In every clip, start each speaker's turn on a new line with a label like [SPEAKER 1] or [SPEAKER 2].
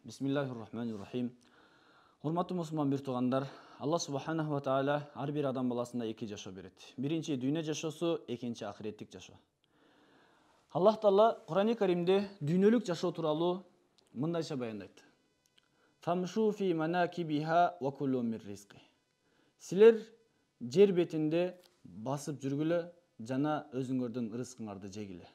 [SPEAKER 1] Бисмиллахир-рахманир-рахим. Урматтуу мусулман бир туугандар, Алла субханаху ва тааля ар бир адам баласына эки жашоо берет. Биринчи дүйнө жашоосу, экинчи ахиреттик жашоо. Аллах Таала Кур'ани Каримде дүйнөлүк жашоо тууралуу мындайча баяндайт. Фамшу фи манакибиха ва кулу мир ризқи. Силер жер бетинде басып жүргүлө жана өзүңөрдүн рызкыңарды жегиле.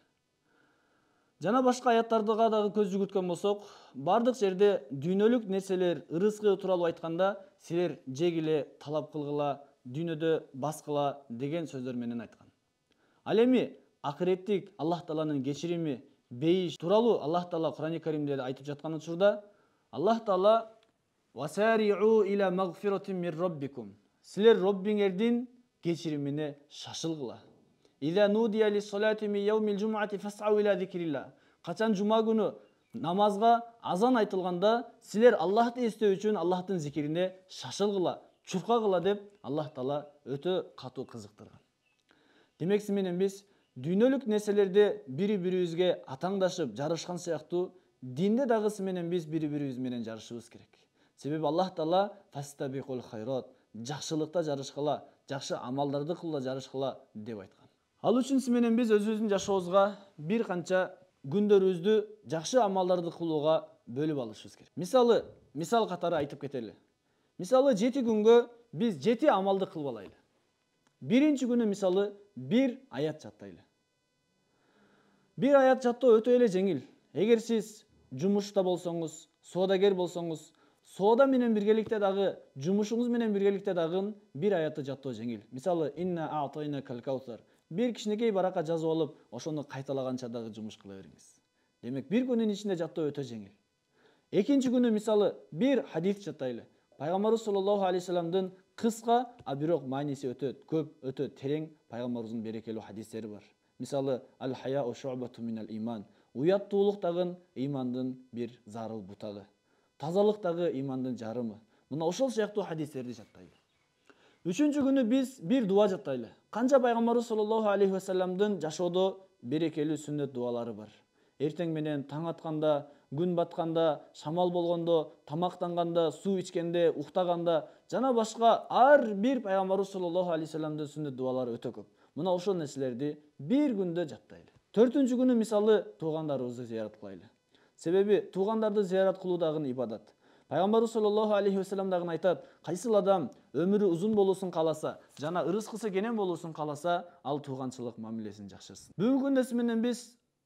[SPEAKER 1] Жана башка аяттарга дагы көз жүгүрткөн болсок, бардык жерде дүйнөлүк нерселер рызкы тууралуу айтканда, силер жегиле, талап кылгыла, дүйнөдө баскыла деген сөздөр менен айткан. Ал эми акыреттик Аллах Тааланын кечирими, бейиш тууралуу Аллах Таала Кур'ани Каримде айтып жаткан учурда, Аллах Таала васари'у иля магфиратин мир роббикум. Силер Роббиңердин кечиримине шашылгыла. Иза нудия лис-салати ми яумил жум'ати фас'ау иля зикрилlah. Качан жума күнү намазга азан айтылганда, силер Аллахты эстөө үчүн Аллахтын зикирине шашылгыла, чуркагыла деп Аллах Таала өтө катуу кызыктырган. Демек менен биз дүйнөлүк нерселерде бири-бирибизге атаңдашып, жарышкан сыяктуу, динде дагы менен биз бири-бирибиз менен жарышыбыз керек. Себеби Аллах Таала фастабикул хайрат, жакшылыкта жарышкыла, жакшы амалдарды кылууга жарышкыла деп айткан. Ал үчүн менен биз өзүбүздүн жашообузга бир канча күндөрүбүздү жакшы амалдарды кылууга бөлүп алышыбыз керек. Мисал катары айтып кетели. Мисалы 7 күнгө биз 7 амалды кылып алайлы. Биринчи күнү мисалы бир аят жаттайлы. Бир аят жаттоо өтө эле жеңил. Эгер сиз жумушта болсоңуз, соодагер болсоңуз, соода менен биргеликте дагы, жумушуңуз менен биргеликте дагы бир аятты жаттоо жеңил. Мисалы инна а'тайнакал каусар. Бир кичинекей барака жазып алып, ошону кайталаганча дагы жумуш кыла бериңиз. Демек бир күнүн ичинде жаттоо өтө жеңил. Экинчи күнү мисалы бир хадис жаттайлы. Пайгамбарыбыз саллаллаху алейхи саламдын кыска, а бирок мааниси өтө көп, өтө терең пайгамбарыбыздын берекелүү хадистери бар. Мисалы аль-хаяу шу'бату минал иман. Уяттуулук дагы имандын бир зарыл бутагы. Тазалык дагы имандын жарымы. Мына ошол сыяктуу хадистерди жаттайлы. Үчүнчү күнү биз бир дуа жаттайлы. Канча пайгамбарыбыз саллаллаху алейхи ва салламдын жашоодо берекелүү сүннөт дуалары бар. Эртең менен таң атканда, күн батканда, шамал болгондо, тамактанганда, суу ичкенде, уктаганда жана башка ар бир пайгамбарыбыз саллаллаху алейхи ва салламдын сүннөт дуалары өтө көп. Мына ошол нерселерди бир күндө жаттайлы. Төртүнчү күнү мисалы туугандарыбызды зыярат кылайлы. Себеби туугандарды зыярат кылуу дагы ибадат. Пайгамбарыбыз саллаллаху алейхи ва саллам дагы айтат, кайсыл адам өмүрү узун болуусун кааласа, жана ырыскысы кенен болуусун кааласа, ал тууганчылык мамилесин жакшырсын. Бүгүнкү күндө менен биз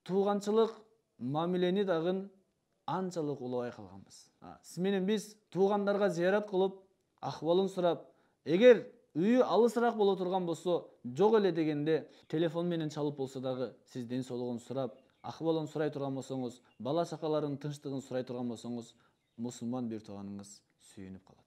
[SPEAKER 1] тууганчылык мамилени дагы анчалык улабай калганбыз. Менен биз туугандарга зыярат кылып, акыбалын сурап, эгер үйү алысыраак боло турган болсо, жок эле дегенде телефон менен чалып болсо дагы сиз ден соолугун сурап, акыбалын сурай турган болсоңуз, бала чакаларынын тынчтыгын сурай турган болсоңуз, мусулман бир тууганыңыз сүйүнүп калат.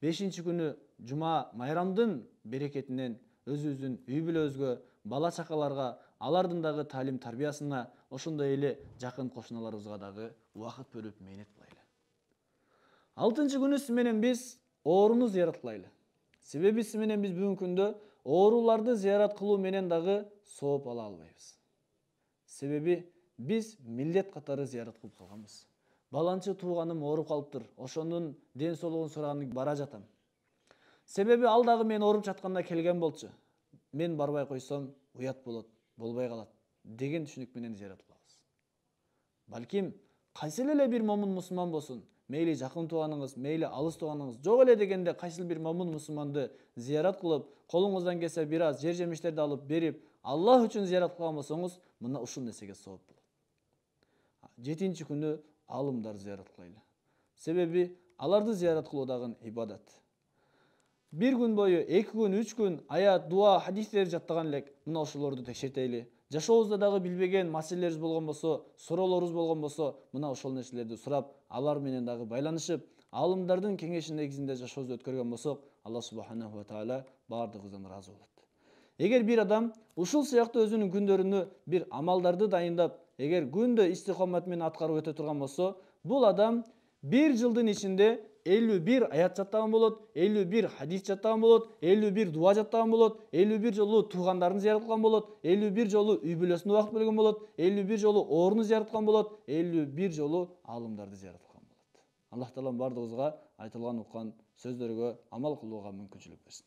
[SPEAKER 1] Бешинчи күнү жума майрамдын берекетинен өзүбүздүн үй бүлөбүзгө, бала чакаларга, алардын дагы таалим тарбиясына, ошондой эле жакын кошуналарыбызга дагы убакыт бөлүп мээнет кылайлы. Алтынчы күнү менен биз ооруну зыярат кылайлы. Себеби менен биз бүгүнкү күндө ооруларды зыярат кылуу менен дагы сооп ала албайбыз. Себеби биз милдет катары зыярат кылып калганбыз. Баланчы тууганым ооруп калыптыр, ошонун ден соолугун сураганы бара жатам. Себеби ал дагы мен ооруп жатканда келген болчу. Мен барбай койсом уят болот, болбой калат деген түшүнүк менен зыярат кылабыз. Балким кайсыл эле бир момун мусулман болсун, мейли жакын тууганыңыз, мейли алыс тууганыңыз, жок эле дегенде кайсыл бир момун мусулманды зыярат кылып, колуңуздан келсе бир аз жер жемиштерди алып берип, Аллах үчүн зыярат кылган болсоңуз, мына ушул нерсеге сооп болот. Жетинчи күнү алымдар зыярат кылайлы. Себеби аларды зыярат кылуу дагы ибадат. Бир күн бою, 2 күн, 3 күн аят, дуа, хадистер жаттаган элек, мына ошолорду текшертели. Жашообузда дагы билбеген маселелерибиз болгон болсо, суроолорубуз болгон болсо, мына ошол нерселерди сурап, алар менен дагы байланышып, алымдардын кеңеши негизинде жашообузду өткөргөн болсок, Аллах субханаху ва тааля баардыгыбыздан ыраазы болот. Эгер бир адам ушул сыяктуу өзүнүн күндөрүнө бир амалдарды дайындап, эгер күндө истикомат менен аткарып өтө турган болсо, бул адам bir жылдын ичинде 51 аят жаттаган болот, 51 хадис жаттаган болот, 51 дуа жаттаган болот, 51 жолу туугандарын зыярат кылган болот, 51 жолу үй бүлөсүнө убакыт бөлгөн болот, 51 жолу ооруну зыярат кылган болот, 51 жолу алымдарды зыярат кылган болот. Аллах таалам бардыгыбызга айтылган уккан сөздөргө амал кылууга мүмкүнчүлүк берсин.